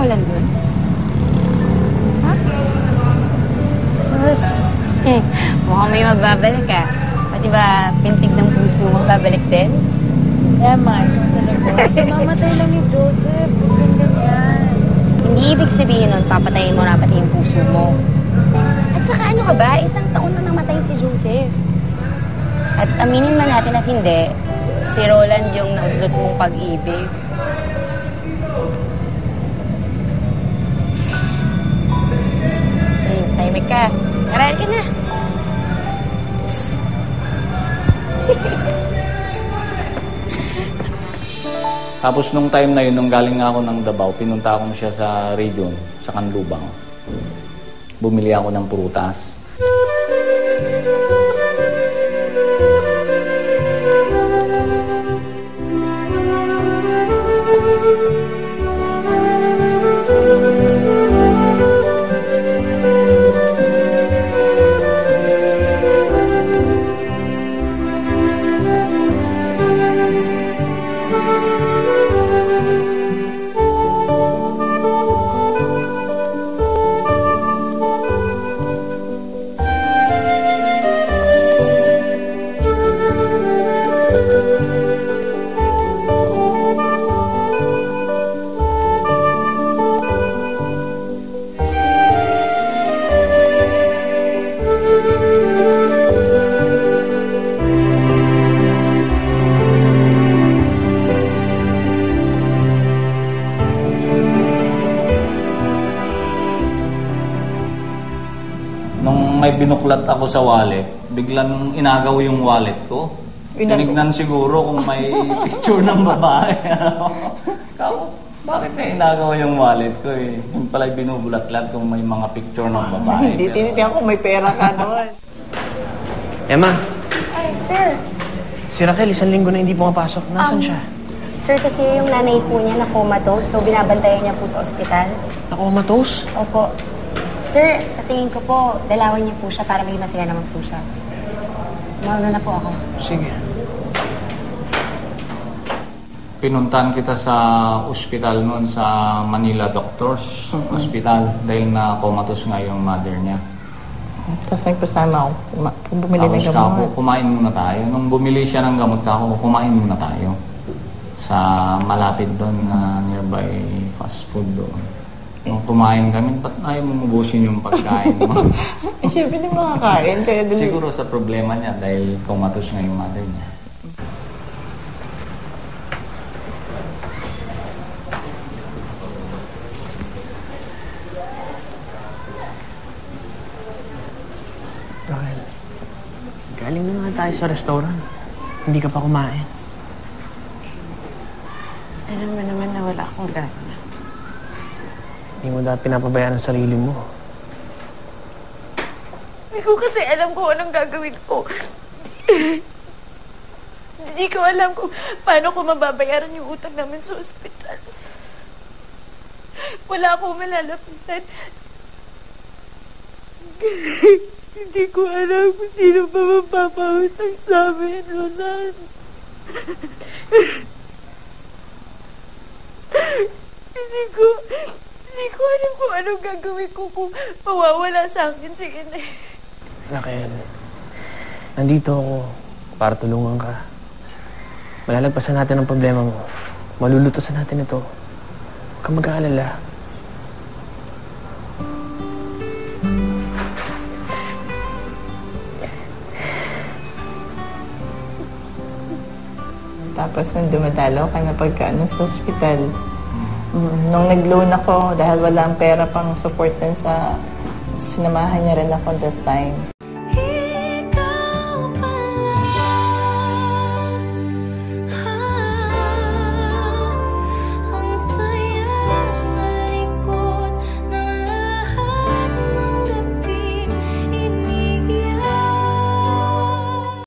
Roland dun? Ha? Sus, mukhang may magbabalik ah. Pati ba pintig ng puso mo babalik din? Emma, ikaw talaga. Mamatay lang ni Joseph. Huwag ganyan. Hindi ibig sabihin nun, papatayin mo na pati yung puso mo. At saka ano ka ba, 1 taon na namatay si Joseph. At aminin man natin at hindi, si Roland yung naudlot mong pag-ibig. Tahimik ka. Aral ka na. Tapos nung time na yun, nung galing nga ako ng Davao, pinunta ako siya sa region, sa Canlubang. Bumili ako ng prutas. Nung may binuklat ako sa wallet, biglang inagaw yung wallet ko. Tinignan siguro kung may picture ng babae. Bakit na inagaw yung wallet ko eh? Yung pala'y binubulat-lat kung may mga picture ng babae. Hindi, tinitiyan ko may pera ka doon. Emma, Ay, sir. si Raquel, 1 linggo na hindi pumapasok. Nasaan siya? Sir, kasi yung nanay po niya na comatose, so binabantayan niya po sa ospital. Nakomatos? Opo. Sir, sa tingin ko po, dalawin niyo po siya para may masaya naman po siya. Mauna na po ako. Sige. Pinuntahan kita sa ospital noon sa Manila Doctors Hospital dahil na comatose nga yung mother niya. Tapos nagpasama ako. Bumili ng Tapos gamot. kumain muna tayo. Nung bumili siya ng gamot kako, kumain muna tayo. Sa malapit doon na nearby fast food doon. Nung kumain kami, ba't ayaw mo mabusin yung pagkain mo? Eh, syempre hindi makakain. Kaya dali. Siguro sa problema niya dahil comatose nga yung mother niya. Raquel, galing na nga tayo sa restaurant. Hindi ka pa kumain. Alam mo naman na wala akong gana. Hindi mo dapat pinapabayaan ang sarili mo. Hindi ko kasi alam kung anong gagawin ko. Hindi ko alam kung paano ko mababayaran yung utang namin sa ospital. Wala akong malalapitan. Hindi ko alam kung sino pa mapapautang sa amin, Roland. Hindi ko alam kung anong gagawin ko kung mawawala sa akin si Inay. Raquel, nandito ako para tulungan ka. Malalagpasan natin ang problema mo. Malulutosan natin ito. Huwag kang mag-aalala. Tapos nung dumadalaw ka na pagkaano sa ospital, nung nag-loan ako dahil walang pera pang support din sa sinamahan niya rin ako that time.